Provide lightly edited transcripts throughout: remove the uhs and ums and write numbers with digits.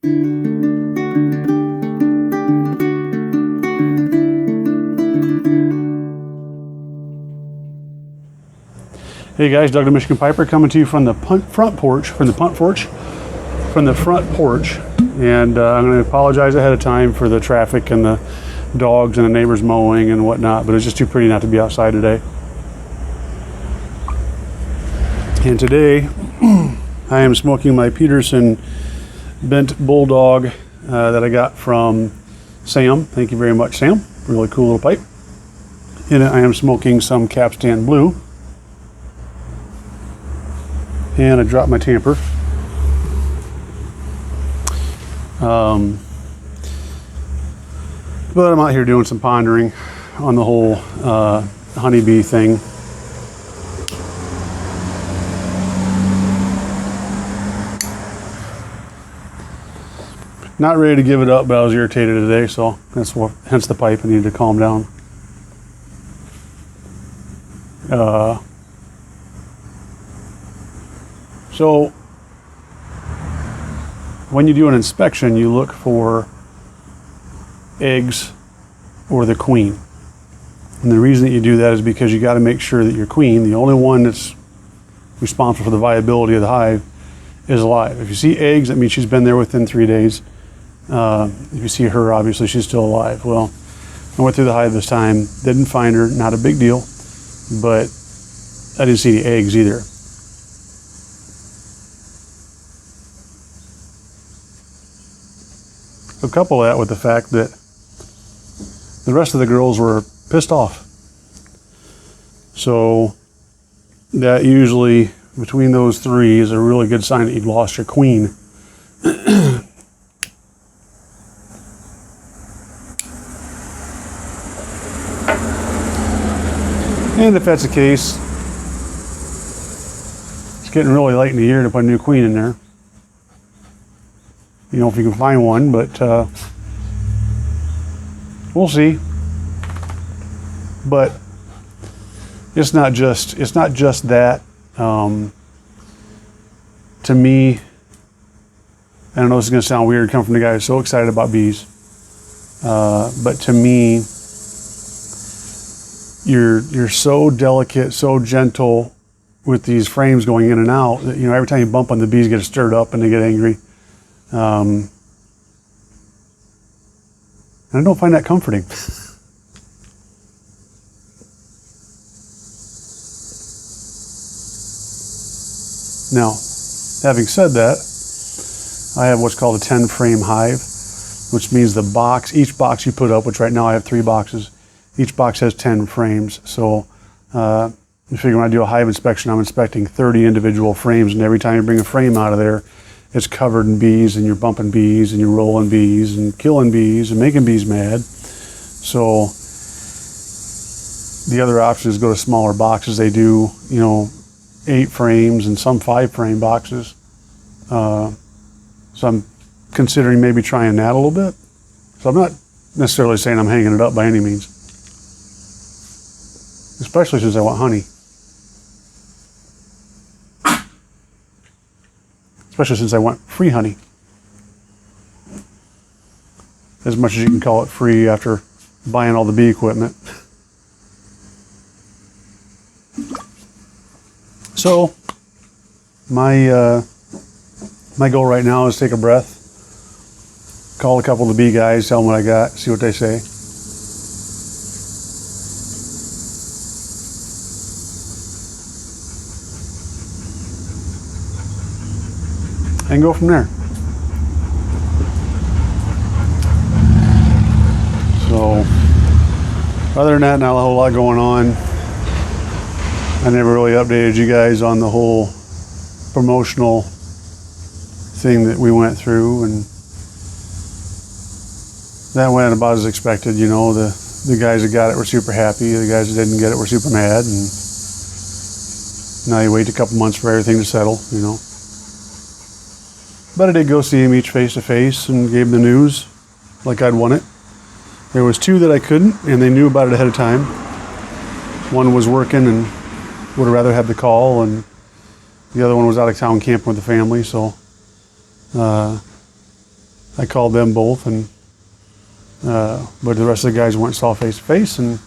Hey guys, Doug the Michigan Piper coming to you from the front porch, and I'm going to apologize ahead of time for the traffic and the dogs and the neighbors mowing and whatnot, but it's just too pretty not to be outside today. And today I am smoking my Peterson Bent Bulldog that I got from Sam. Thank you very much, Sam. Really cool little pipe. In it I am smoking some Capstan Blue. And I dropped my tamper. But I'm out here doing some pondering on the whole honeybee thing. Not ready to give it up, but I was irritated today, so that's what, hence the pipe. I needed to calm down. So when you do an inspection, you look for eggs or the queen. And the reason that you do that is because you got to make sure that your queen, the only one that's responsible for the viability of the hive, is alive. If you see eggs, that means she's been there within 3 days. If you see her, obviously she's still alive. Well, I went through the hive this time, didn't find her, not a big deal, but I didn't see any eggs either. So couple that with the fact that the rest of the girls were pissed off. So that usually, between those three, is a really good sign that you've lost your queen. And if that's the case, it's getting really late in the year to put a new queen in there. You know, if you can find one, but we'll see. But it's not just that. To me, I know this is going to sound weird coming from the guy who's so excited about bees, but to me, you're so delicate, so gentle with these frames going in and out that, you know, every time you bump on the bees, get stirred up and they get angry. And I don't find that comforting. Now, having said that, I have what's called a 10 frame hive, which means the box, each box you put up, which right now I have 3 boxes, each box has 10 frames. So you figure when I do a hive inspection, I'm inspecting 30 individual frames, and every time you bring a frame out of there, it's covered in bees, and you're bumping bees, and you're rolling bees, and killing bees, and making bees mad. So the other option is go to smaller boxes. They do, you know, 8 frames and some 5 frame boxes. So I'm considering maybe trying that a little bit. So I'm not necessarily saying I'm hanging it up by any means, especially since I want honey. Especially since I want free honey. As much as you can call it free after buying all the bee equipment. So my goal right now is take a breath, call a couple of the bee guys, tell them what I got, see what they say. And go from there. So, other than that, not a whole lot going on. I never really updated you guys on the whole promotional thing that we went through, and that went about as expected. You know, the guys that got it were super happy. The guys that didn't get it were super mad, and now you wait a couple months for everything to settle, you know. But I did go see him each face to face and gave them the news like I'd want it. There was 2 that I couldn't, and they knew about it ahead of time. One was working and would have rather had the call, and the other one was out of town camping with the family. So I called them both, and but the rest of the guys went and saw face to face and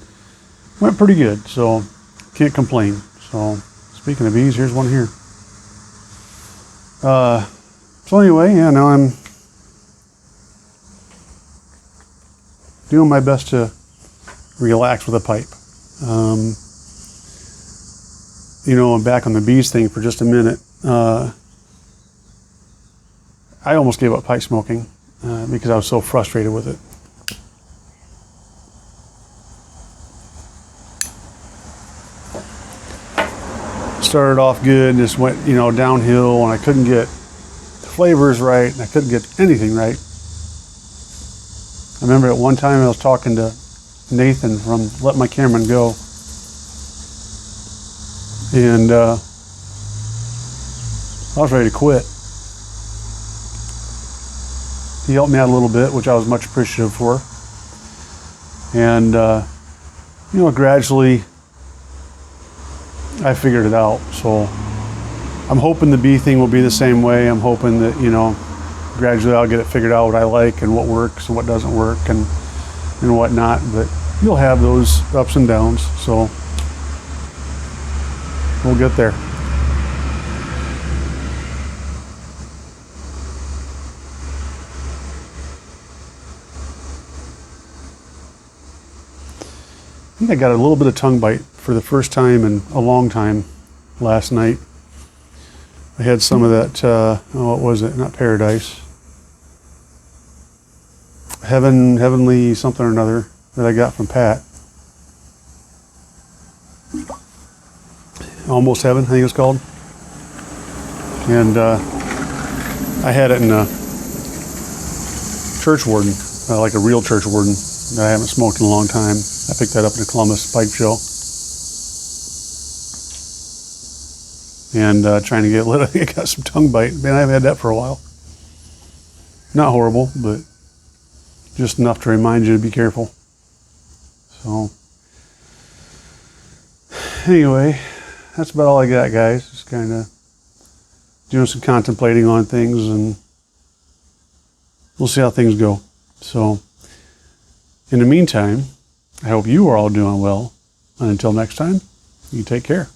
went pretty good. So can't complain. So speaking of bees, here's one here. So anyway, yeah, now I'm doing my best to relax with a pipe. You know, I'm back on the bees thing for just a minute. I almost gave up pipe smoking because I was so frustrated with it. Started off good and just went, you know, downhill, and I couldn't get the flavors right, and I couldn't get anything right. I remember at one time I was talking to Nathan from Let My Cameraman Go, and I was ready to quit. He helped me out a little bit, which I was much appreciative for. And, you know, gradually I figured it out. So I'm hoping the bee thing will be the same way. I'm hoping that, you know, gradually I'll get it figured out what I like and what works and what doesn't work and whatnot. But you'll have those ups and downs. So we'll get there. I think I got a little bit of tongue bite for the first time in a long time last night. I had some of that, what was it? Not paradise. Heavenly something or another that I got from Pat. Almost Heaven, I think it's called. And I had it in a church warden, like a real church warden that I haven't smoked in a long time. I picked that up in a Columbus pipe show. And trying to get lit, I got some tongue bite. Man, I haven't had that for a while. Not horrible, but just enough to remind you to be careful. So, anyway, that's about all I got, guys. Just kind of doing some contemplating on things, and we'll see how things go. So, in the meantime, I hope you are all doing well. And until next time, you take care.